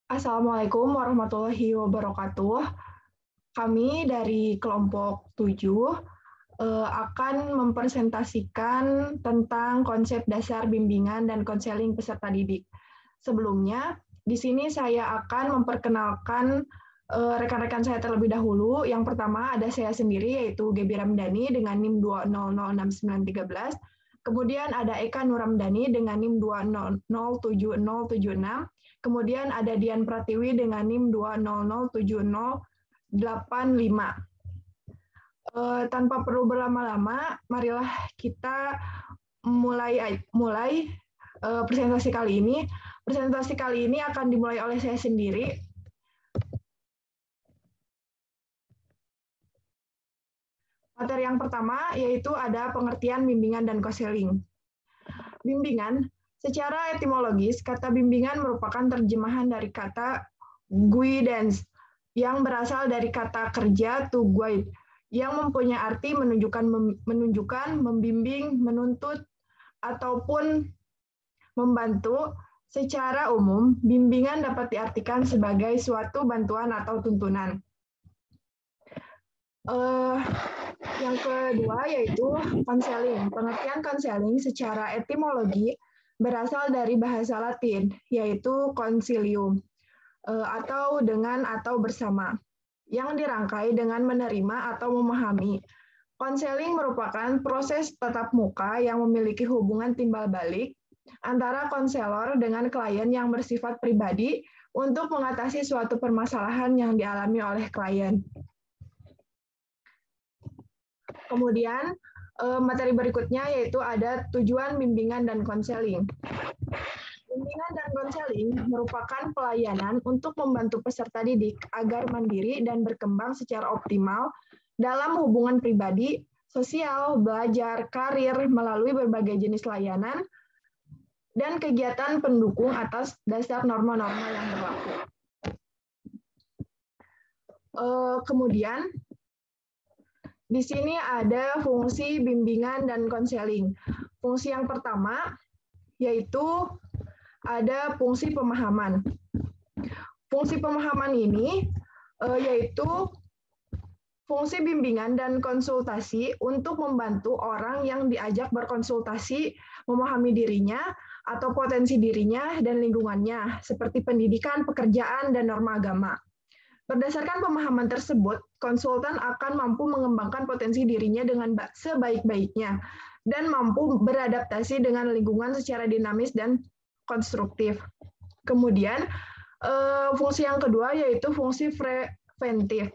Assalamualaikum warahmatullahi wabarakatuh. Kami dari kelompok 7 akan mempresentasikan tentang konsep dasar bimbingan dan konseling peserta didik. Sebelumnya, di sini saya akan memperkenalkan rekan-rekan saya terlebih dahulu. Yang pertama ada saya sendiri, yaitu Gebi Ramdhani dengan NIM 2006913. Kemudian ada Eka Nuramdhani dengan NIM 2007076. Kemudian ada Dian Pratiwi dengan NIM 2007085. Tanpa perlu berlama-lama, marilah kita mulai presentasi kali ini. Presentasi kali ini akan dimulai oleh saya sendiri. Materi yang pertama yaitu ada pengertian bimbingan dan konseling. Bimbingan, secara etimologis, kata bimbingan merupakan terjemahan dari kata guidance yang berasal dari kata kerja to guide, yang mempunyai arti menunjukkan, membimbing, menuntut, ataupun membantu. Secara umum, bimbingan dapat diartikan sebagai suatu bantuan atau tuntunan. Yang kedua yaitu konseling. Pengertian konseling secara etimologi berasal dari bahasa Latin, yaitu consilium, atau dengan atau bersama, yang dirangkai dengan menerima atau memahami. Konseling merupakan proses tatap muka yang memiliki hubungan timbal balik antara konselor dengan klien yang bersifat pribadi untuk mengatasi suatu permasalahan yang dialami oleh klien. Kemudian, materi berikutnya yaitu ada tujuan bimbingan dan konseling. Bimbingan dan konseling merupakan pelayanan untuk membantu peserta didik agar mandiri dan berkembang secara optimal dalam hubungan pribadi, sosial, belajar, karir, melalui berbagai jenis layanan, dan kegiatan pendukung atas dasar norma-norma yang berlaku. Kemudian, di sini ada fungsi bimbingan dan konseling. Fungsi yang pertama yaitu ada fungsi pemahaman. Fungsi pemahaman ini yaitu fungsi bimbingan dan konsultasi untuk membantu orang yang diajak berkonsultasi memahami dirinya atau potensi dirinya dan lingkungannya, seperti pendidikan, pekerjaan, dan norma agama. Berdasarkan pemahaman tersebut, konsultan akan mampu mengembangkan potensi dirinya dengan sebaik-baiknya dan mampu beradaptasi dengan lingkungan secara dinamis dan konstruktif. Kemudian, fungsi yang kedua yaitu fungsi preventif.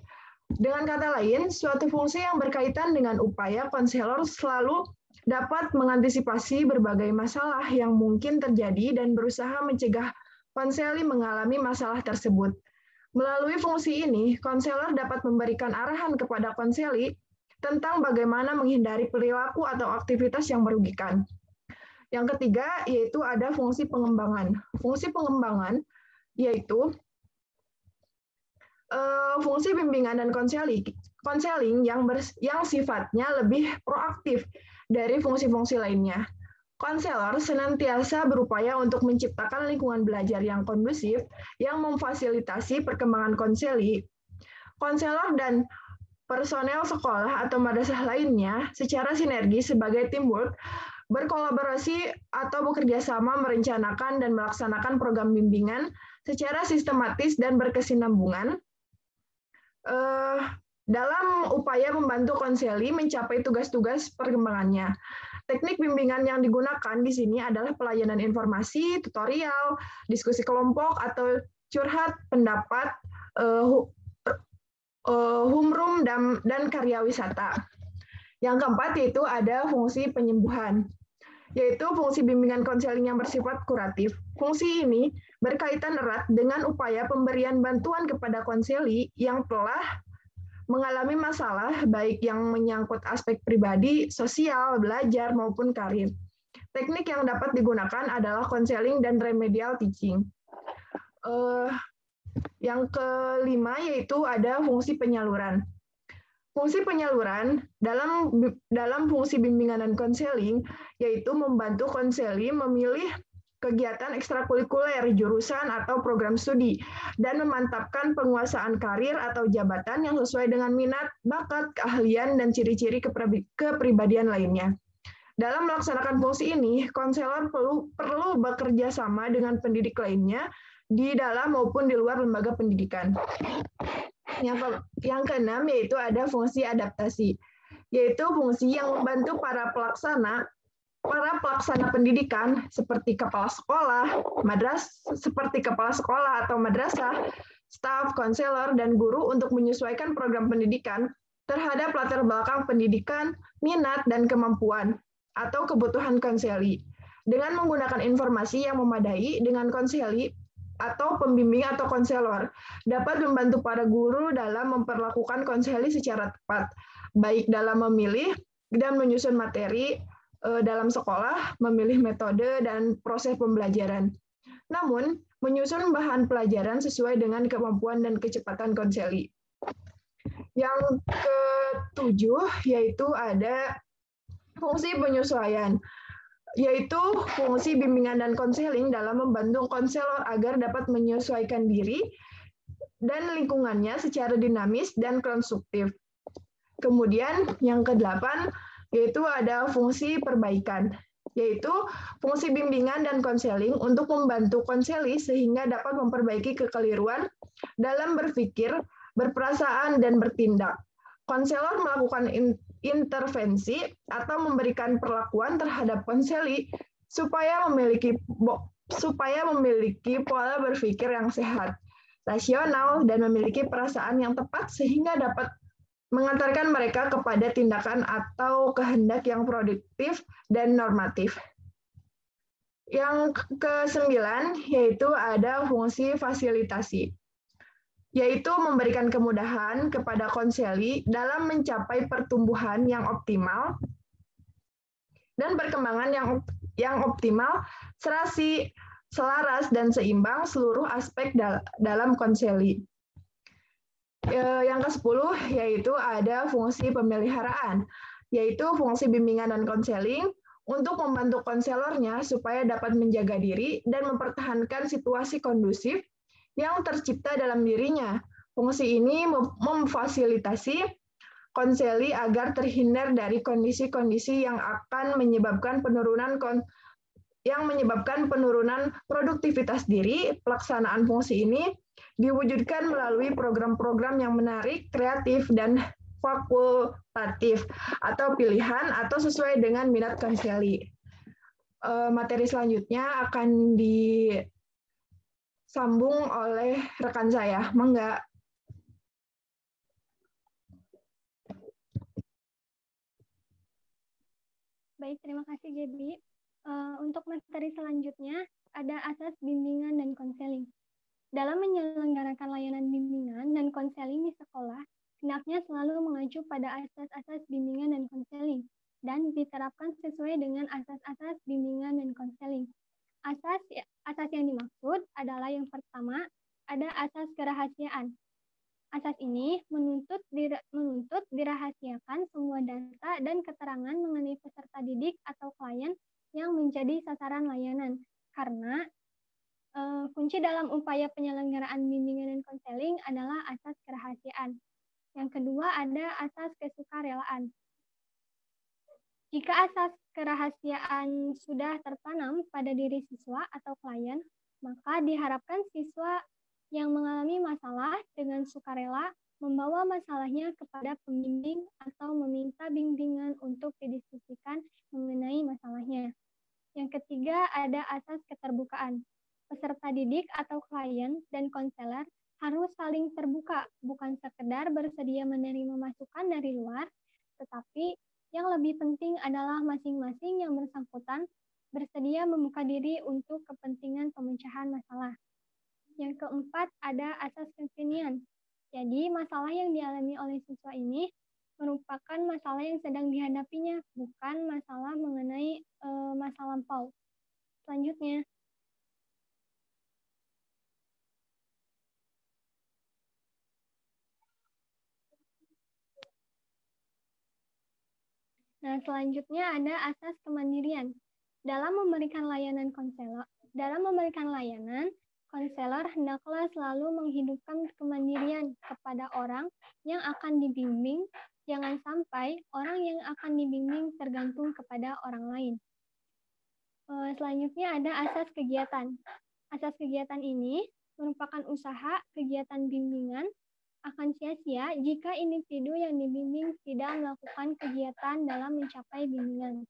Dengan kata lain, suatu fungsi yang berkaitan dengan upaya konselor selalu dapat mengantisipasi berbagai masalah yang mungkin terjadi dan berusaha mencegah konseli mengalami masalah tersebut. Melalui fungsi ini, konselor dapat memberikan arahan kepada konseli tentang bagaimana menghindari perilaku atau aktivitas yang merugikan. Yang ketiga, yaitu ada fungsi pengembangan. Fungsi pengembangan yaitu fungsi bimbingan dan konseling yang sifatnya lebih proaktif dari fungsi-fungsi lainnya. Konselor senantiasa berupaya untuk menciptakan lingkungan belajar yang kondusif, yang memfasilitasi perkembangan konseli. Konselor dan personel sekolah atau madrasah lainnya secara sinergi sebagai teamwork berkolaborasi atau bekerja sama merencanakan dan melaksanakan program bimbingan secara sistematis dan berkesinambungan dalam upaya membantu konseli mencapai tugas-tugas perkembangannya. Teknik bimbingan yang digunakan di sini adalah pelayanan informasi, tutorial, diskusi kelompok, atau curhat pendapat, homeroom, dan karya wisata. Yang keempat yaitu ada fungsi penyembuhan, yaitu fungsi bimbingan konseling yang bersifat kuratif. Fungsi ini berkaitan erat dengan upaya pemberian bantuan kepada konseli yang telah mengalami masalah baik yang menyangkut aspek pribadi, sosial, belajar, maupun karir. Teknik yang dapat digunakan adalah konseling dan remedial teaching. Yang kelima yaitu ada fungsi penyaluran. Fungsi penyaluran dalam fungsi bimbingan dan konseling yaitu membantu konseli memilih kegiatan ekstrakurikuler, jurusan atau program studi, dan memantapkan penguasaan karir atau jabatan yang sesuai dengan minat, bakat, keahlian, dan ciri-ciri kepribadian lainnya. Dalam melaksanakan fungsi ini, konselor perlu bekerja sama dengan pendidik lainnya di dalam maupun di luar lembaga pendidikan. Yang keenam yaitu ada fungsi adaptasi, yaitu fungsi yang membantu para pelaksana pendidikan seperti kepala sekolah, atau madrasah, staf, konselor, dan guru untuk menyesuaikan program pendidikan terhadap latar belakang pendidikan, minat, dan kemampuan atau kebutuhan konseli. Dengan menggunakan informasi yang memadai dengan konseli atau pembimbing atau konselor dapat membantu para guru dalam memperlakukan konseli secara tepat, baik dalam memilih dan menyusun materi dalam sekolah, memilih metode dan proses pembelajaran. Namun, menyusun bahan pelajaran sesuai dengan kemampuan dan kecepatan konseli. Yang ketujuh yaitu ada fungsi penyesuaian, yaitu fungsi bimbingan dan konseling dalam membantu konselor agar dapat menyesuaikan diri dan lingkungannya secara dinamis dan konstruktif. Kemudian yang kedelapan yaitu ada fungsi perbaikan, yaitu fungsi bimbingan dan konseling untuk membantu konseli sehingga dapat memperbaiki kekeliruan dalam berpikir, berperasaan, dan bertindak. Konselor melakukan intervensi atau memberikan perlakuan terhadap konseli supaya memiliki pola berpikir yang sehat, rasional, dan memiliki perasaan yang tepat sehingga dapat mengantarkan mereka kepada tindakan atau kehendak yang produktif dan normatif. Yang ke-9 yaitu ada fungsi fasilitasi, yaitu memberikan kemudahan kepada konseli dalam mencapai pertumbuhan yang optimal dan perkembangan yang optimal, serasi, selaras, dan seimbang seluruh aspek dalam konseli. Yang ke-10 yaitu ada fungsi pemeliharaan, yaitu fungsi bimbingan dan konseling untuk membantu konselornya supaya dapat menjaga diri dan mempertahankan situasi kondusif yang tercipta dalam dirinya. Fungsi ini memfasilitasi konseli agar terhindar dari kondisi-kondisi yang akan menyebabkan penurunan produktivitas diri. Pelaksanaan fungsi ini diwujudkan melalui program-program yang menarik, kreatif, dan fakultatif atau pilihan atau sesuai dengan minat konseli. Materi selanjutnya akan disambung oleh rekan saya. Mangga. Baik, terima kasih Gaby. Untuk materi selanjutnya ada asas bimbingan dan konseling. Dalam menyelenggarakan layanan bimbingan dan konseling di sekolah, hendaknya selalu mengacu pada asas-asas bimbingan dan konseling dan diterapkan sesuai dengan asas-asas bimbingan dan konseling. Asas yang dimaksud adalah yang pertama, ada asas kerahasiaan. Asas ini menuntut dirahasiakan semua data dan keterangan mengenai peserta didik atau klien yang menjadi sasaran layanan, karena kunci dalam upaya penyelenggaraan bimbingan dan konseling adalah asas kerahasiaan. Yang kedua ada asas kesukarelaan. Jika asas kerahasiaan sudah tertanam pada diri siswa atau klien, maka diharapkan siswa yang mengalami masalah dengan sukarela membawa masalahnya kepada pembimbing atau meminta bimbingan untuk didiskusikan mengenai masalahnya. Yang ketiga ada asas keterbukaan. Peserta didik atau klien dan konselor harus saling terbuka, bukan sekedar bersedia menerima masukan dari luar, tetapi yang lebih penting adalah masing-masing yang bersangkutan bersedia membuka diri untuk kepentingan pemecahan masalah. Yang keempat ada asas kekinian. Jadi masalah yang dialami oleh siswa ini merupakan masalah yang sedang dihadapinya, bukan masalah mengenai masa lampau. Selanjutnya, selanjutnya ada asas kemandirian. Dalam memberikan layanan, konselor hendaklah selalu menghidupkan kemandirian kepada orang yang akan dibimbing. Jangan sampai orang yang akan dibimbing tergantung kepada orang lain. Selanjutnya ada asas kegiatan. Asas kegiatan ini merupakan usaha kegiatan bimbingan akan sia-sia jika individu yang dibimbing tidak melakukan kegiatan dalam mencapai bimbingan.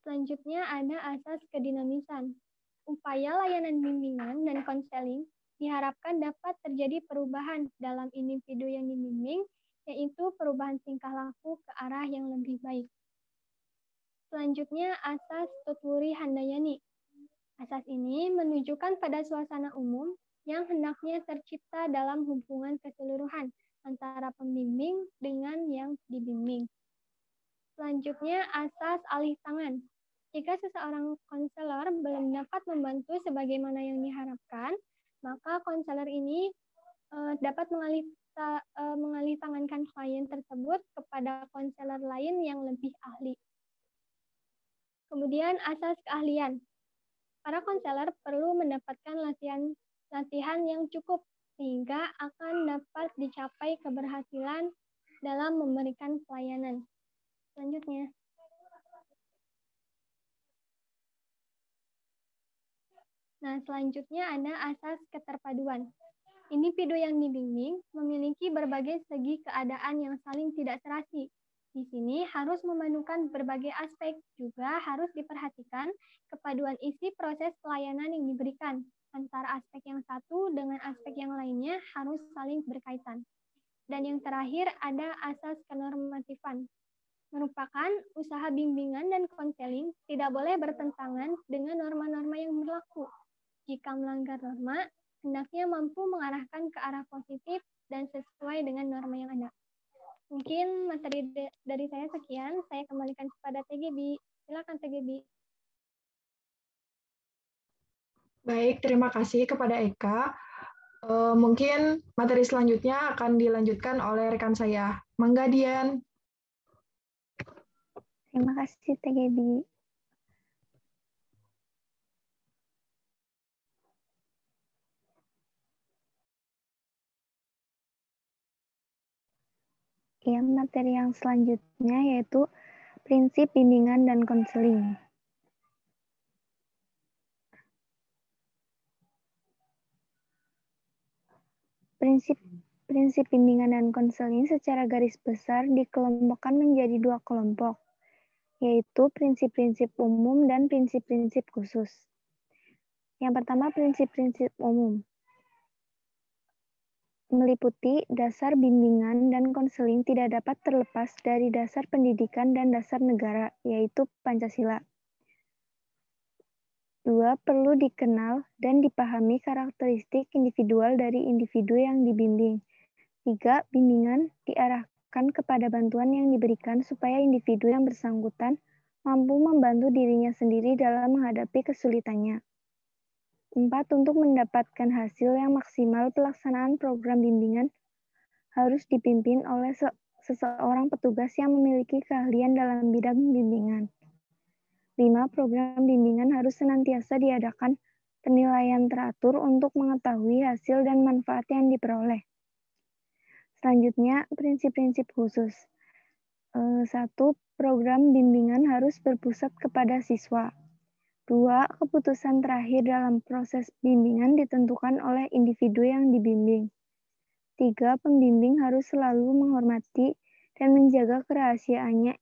Selanjutnya ada asas kedinamisan. Upaya layanan bimbingan dan konseling diharapkan dapat terjadi perubahan dalam individu yang dibimbing, yaitu perubahan tingkah laku ke arah yang lebih baik. Selanjutnya asas Tutwuri Handayani. Asas ini menunjukkan pada suasana umum yang hendaknya tercipta dalam hubungan keseluruhan antara pembimbing dengan yang dibimbing. Selanjutnya asas alih tangan. Jika seseorang konselor belum dapat membantu sebagaimana yang diharapkan, maka konselor ini dapat mengalih tangankan klien tersebut kepada konselor lain yang lebih ahli. Kemudian asas keahlian. Para konselor perlu mendapatkan latihan yang cukup sehingga akan dapat dicapai keberhasilan dalam memberikan pelayanan. Selanjutnya. Nah, selanjutnya ada asas keterpaduan. Individu yang dibimbing memiliki berbagai segi keadaan yang saling tidak serasi. Di sini harus memadukan berbagai aspek, juga harus diperhatikan kepaduan isi proses pelayanan yang diberikan. Antara aspek yang satu dengan aspek yang lainnya harus saling berkaitan. Dan yang terakhir ada asas kenormatifan. Merupakan usaha bimbingan dan konseling tidak boleh bertentangan dengan norma-norma yang berlaku. Jika melanggar norma, hendaknya mampu mengarahkan ke arah positif dan sesuai dengan norma yang ada. Mungkin materi dari saya sekian, saya kembalikan kepada TGB. Silakan TGB. Baik, terima kasih kepada Eka. Mungkin materi selanjutnya akan dilanjutkan oleh rekan saya. Mangga, Dian. Terima kasih TGB. Ya, materi yang selanjutnya yaitu prinsip bimbingan dan konseling. Prinsip bimbingan dan konseling secara garis besar dikelompokkan menjadi dua kelompok, yaitu prinsip-prinsip umum dan prinsip-prinsip khusus. Yang pertama, prinsip-prinsip umum. Meliputi dasar bimbingan dan konseling tidak dapat terlepas dari dasar pendidikan dan dasar negara, yaitu Pancasila. 2. Perlu dikenal dan dipahami karakteristik individual dari individu yang dibimbing. 3. Bimbingan diarahkan kepada bantuan yang diberikan supaya individu yang bersangkutan mampu membantu dirinya sendiri dalam menghadapi kesulitannya. 4. Untuk mendapatkan hasil yang maksimal, pelaksanaan program bimbingan harus dipimpin oleh seseorang petugas yang memiliki keahlian dalam bidang bimbingan. 5. Program bimbingan harus senantiasa diadakan penilaian teratur untuk mengetahui hasil dan manfaat yang diperoleh. Selanjutnya, prinsip-prinsip khusus. 1. Program bimbingan harus berpusat kepada siswa. 2. Keputusan terakhir dalam proses bimbingan ditentukan oleh individu yang dibimbing. 3. Pembimbing harus selalu menghormati dan menjaga kerahasiaannya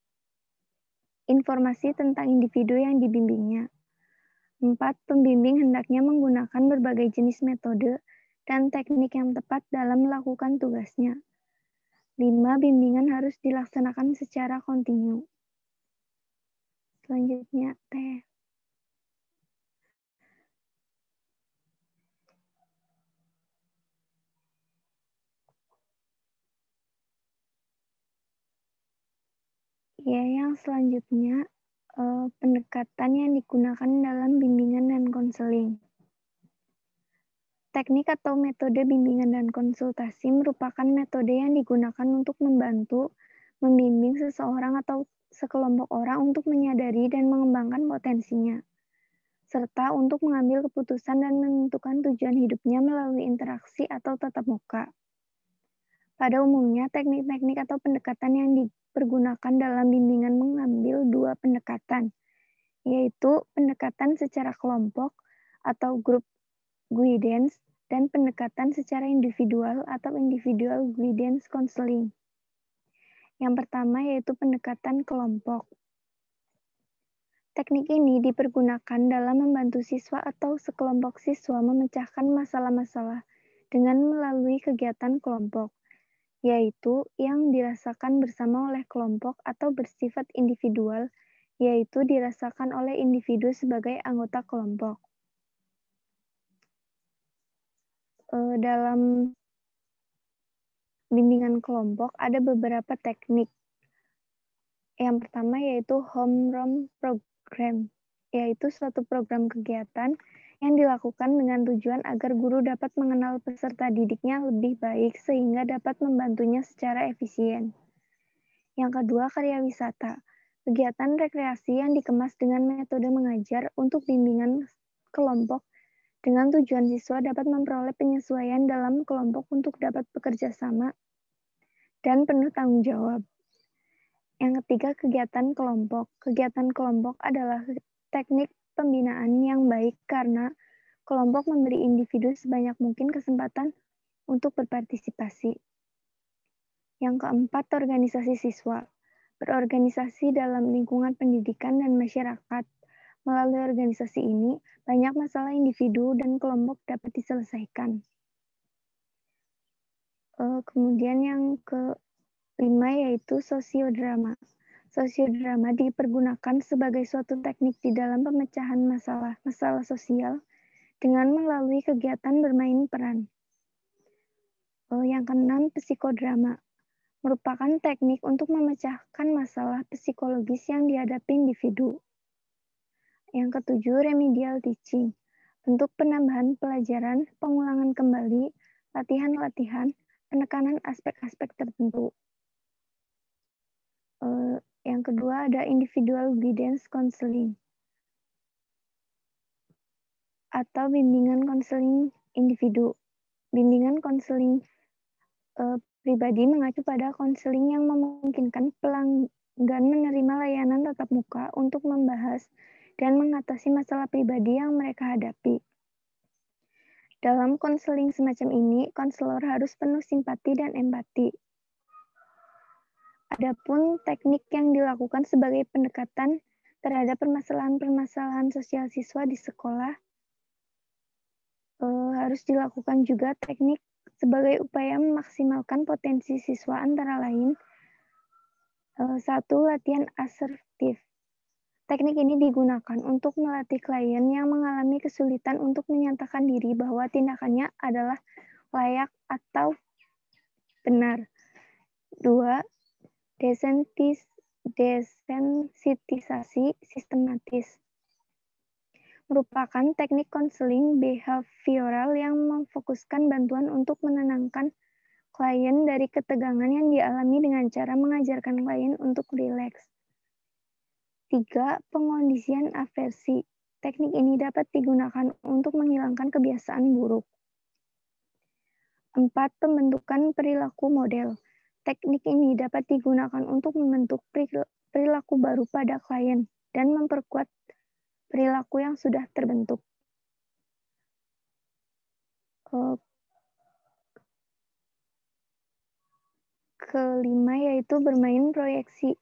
informasi tentang individu yang dibimbingnya. 4. Pembimbing hendaknya menggunakan berbagai jenis metode dan teknik yang tepat dalam melakukan tugasnya. 5. Bimbingan harus dilaksanakan secara kontinu. Selanjutnya, T. Ya, yang selanjutnya pendekatan yang digunakan dalam bimbingan dan konseling. Teknik atau metode bimbingan dan konsultasi merupakan metode yang digunakan untuk membantu membimbing seseorang atau sekelompok orang untuk menyadari dan mengembangkan potensinya, serta untuk mengambil keputusan dan menentukan tujuan hidupnya melalui interaksi atau tatap muka. Pada umumnya, teknik-teknik atau pendekatan yang dipergunakan dalam bimbingan mengambil dua pendekatan, yaitu pendekatan secara kelompok atau group guidance dan pendekatan secara individual atau individual guidance counseling. Yang pertama yaitu pendekatan kelompok. Teknik ini dipergunakan dalam membantu siswa atau sekelompok siswa memecahkan masalah-masalah dengan melalui kegiatan kelompok, yaitu yang dirasakan bersama oleh kelompok atau bersifat individual, yaitu dirasakan oleh individu sebagai anggota kelompok. Dalam bimbingan kelompok ada beberapa teknik. Yang pertama yaitu homeroom program, yaitu suatu program kegiatan yang dilakukan dengan tujuan agar guru dapat mengenal peserta didiknya lebih baik sehingga dapat membantunya secara efisien. Yang kedua, karya wisata, kegiatan rekreasi yang dikemas dengan metode mengajar untuk bimbingan kelompok dengan tujuan siswa dapat memperoleh penyesuaian dalam kelompok untuk dapat bekerja sama dan penuh tanggung jawab. Yang ketiga, kegiatan kelompok. Kegiatan kelompok adalah teknik pembinaan yang baik karena kelompok memberi individu sebanyak mungkin kesempatan untuk berpartisipasi. Yang keempat, organisasi siswa. Berorganisasi dalam lingkungan pendidikan dan masyarakat. Melalui organisasi ini, banyak masalah individu dan kelompok dapat diselesaikan. Kemudian yang kelima yaitu sosiodrama. Sosiodrama dipergunakan sebagai suatu teknik di dalam pemecahan masalah sosial dengan melalui kegiatan bermain peran. Yang keenam, psikodrama. Merupakan teknik untuk memecahkan masalah psikologis yang dihadapi individu. Yang ketujuh, remedial teaching. Bentuk penambahan pelajaran, pengulangan kembali, latihan-latihan, penekanan aspek-aspek tertentu. Yang kedua ada individual guidance counseling atau bimbingan konseling individu. Bimbingan konseling pribadi mengacu pada konseling yang memungkinkan pelanggan menerima layanan tatap muka untuk membahas dan mengatasi masalah pribadi yang mereka hadapi. Dalam konseling semacam ini, konselor harus penuh simpati dan empati. Adapun teknik yang dilakukan sebagai pendekatan terhadap permasalahan-permasalahan sosial siswa di sekolah, harus dilakukan juga teknik sebagai upaya memaksimalkan potensi siswa antara lain. Satu, latihan asertif. Teknik ini digunakan untuk melatih klien yang mengalami kesulitan untuk menyatakan diri bahwa tindakannya adalah layak atau benar. Dua, desensitisasi sistematis. Merupakan teknik konseling behavioral yang memfokuskan bantuan untuk menenangkan klien dari ketegangan yang dialami dengan cara mengajarkan klien untuk rileks. 3. Pengondisian aversi. Teknik ini dapat digunakan untuk menghilangkan kebiasaan buruk. 4. Pembentukan perilaku model. Teknik ini dapat digunakan untuk membentuk perilaku baru pada klien dan memperkuat perilaku yang sudah terbentuk. Kelima yaitu bermain proyeksi.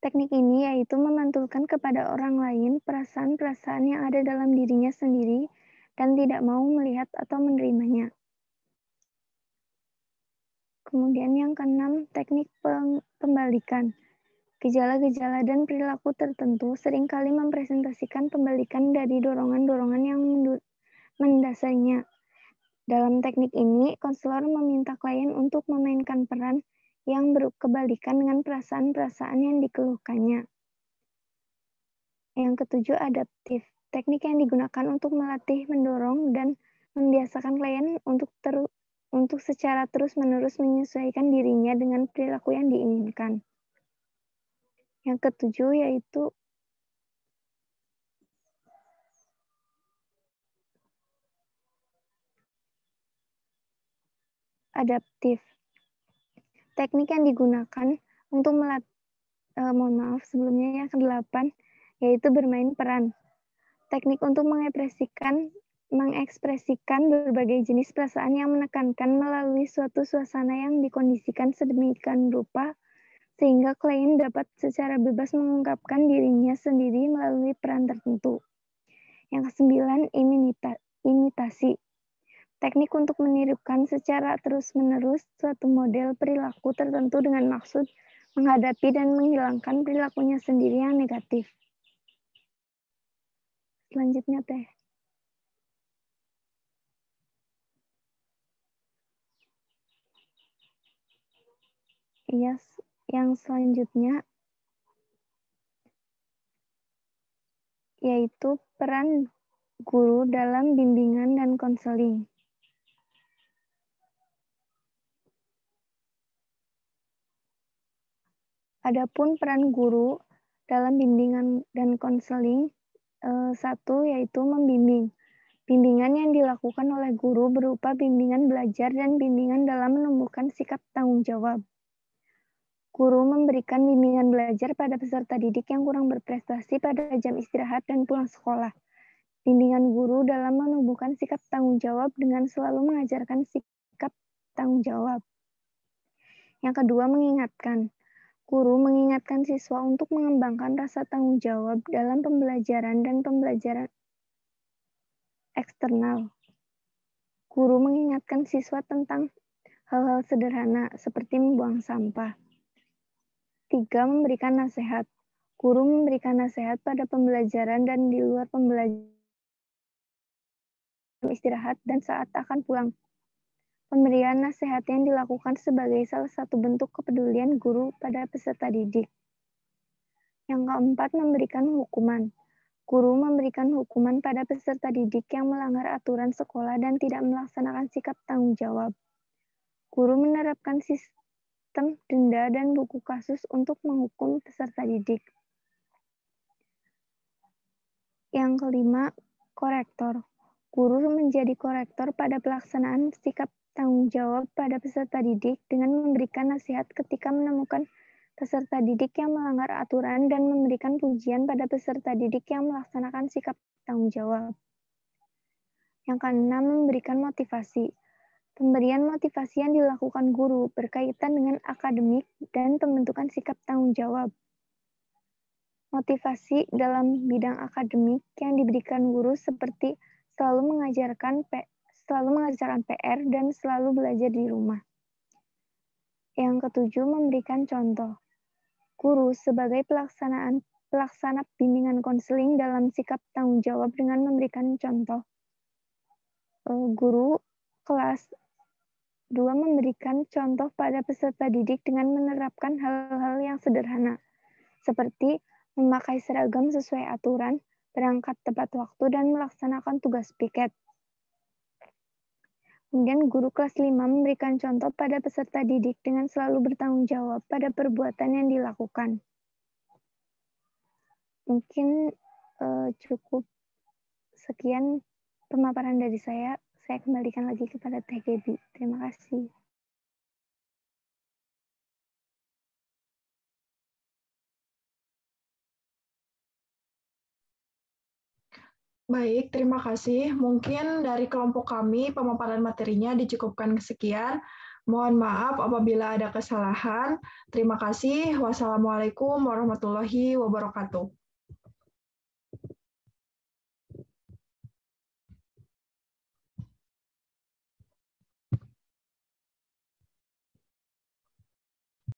Teknik ini yaitu memantulkan kepada orang lain perasaan-perasaan yang ada dalam dirinya sendiri dan tidak mau melihat atau menerimanya. Kemudian yang keenam, teknik pembalikan. Gejala-gejala dan perilaku tertentu seringkali mempresentasikan pembalikan dari dorongan-dorongan yang mendasarinya. Dalam teknik ini, konselor meminta klien untuk memainkan peran yang berkebalikan dengan perasaan-perasaan yang dikeluhkannya. Yang ketujuh, adaptif. Teknik yang digunakan untuk melatih, mendorong, dan membiasakan klien untuk secara terus-menerus menyesuaikan dirinya dengan perilaku yang diinginkan. Yang ketujuh yaitu adaptif. Teknik yang digunakan untuk mohon maaf sebelumnya yang ke-8 yaitu bermain peran. Teknik untuk mengekspresikan berbagai jenis perasaan yang menekankan melalui suatu suasana yang dikondisikan sedemikian rupa sehingga klien dapat secara bebas mengungkapkan dirinya sendiri melalui peran tertentu. Yang ke-9, imitasi. Teknik untuk menirukan secara terus-menerus suatu model perilaku tertentu dengan maksud menghadapi dan menghilangkan perilakunya sendiri yang negatif. Selanjutnya, Teh. Iya, yang selanjutnya yaitu peran guru dalam bimbingan dan konseling. Adapun peran guru dalam bimbingan dan konseling, satu yaitu membimbing. Bimbingan yang dilakukan oleh guru berupa bimbingan belajar dan bimbingan dalam menumbuhkan sikap tanggung jawab. Guru memberikan bimbingan belajar pada peserta didik yang kurang berprestasi pada jam istirahat dan pulang sekolah. Bimbingan guru dalam menumbuhkan sikap tanggung jawab dengan selalu mengajarkan sikap tanggung jawab. Yang kedua, mengingatkan. Guru mengingatkan siswa untuk mengembangkan rasa tanggung jawab dalam pembelajaran dan pembelajaran eksternal. Guru mengingatkan siswa tentang hal-hal sederhana seperti membuang sampah. 3. Memberikan nasihat. Guru memberikan nasihat pada pembelajaran dan di luar pembelajaran, istirahat, dan saat akan pulang. Pemberian nasihat yang dilakukan sebagai salah satu bentuk kepedulian guru pada peserta didik. Yang keempat, memberikan hukuman. Guru memberikan hukuman pada peserta didik yang melanggar aturan sekolah dan tidak melaksanakan sikap tanggung jawab. Guru menerapkan sistem denda dan buku kasus untuk menghukum peserta didik. Yang kelima, korektor. Guru menjadi korektor pada pelaksanaan sikap tanggung jawab pada peserta didik dengan memberikan nasihat ketika menemukan peserta didik yang melanggar aturan dan memberikan pujian pada peserta didik yang melaksanakan sikap tanggung jawab. Yang keenam, memberikan motivasi. Pemberian motivasi yang dilakukan guru berkaitan dengan akademik dan pembentukan sikap tanggung jawab. Motivasi dalam bidang akademik yang diberikan guru seperti selalu mengerjakan PR dan selalu belajar di rumah. Yang ketujuh, memberikan contoh. Guru sebagai pelaksana bimbingan konseling dalam sikap tanggung jawab dengan memberikan contoh. Guru kelas 2 memberikan contoh pada peserta didik dengan menerapkan hal-hal yang sederhana, seperti memakai seragam sesuai aturan, berangkat tepat waktu, dan melaksanakan tugas piket. Kemudian guru kelas 5 memberikan contoh pada peserta didik dengan selalu bertanggung jawab pada perbuatan yang dilakukan. Mungkin cukup sekian pemaparan dari saya. Saya kembalikan lagi kepada Teh Gaby. Terima kasih. Baik, terima kasih. Mungkin dari kelompok kami, pemaparan materinya dicukupkan sekian. Mohon maaf apabila ada kesalahan. Terima kasih. Wassalamualaikum warahmatullahi wabarakatuh.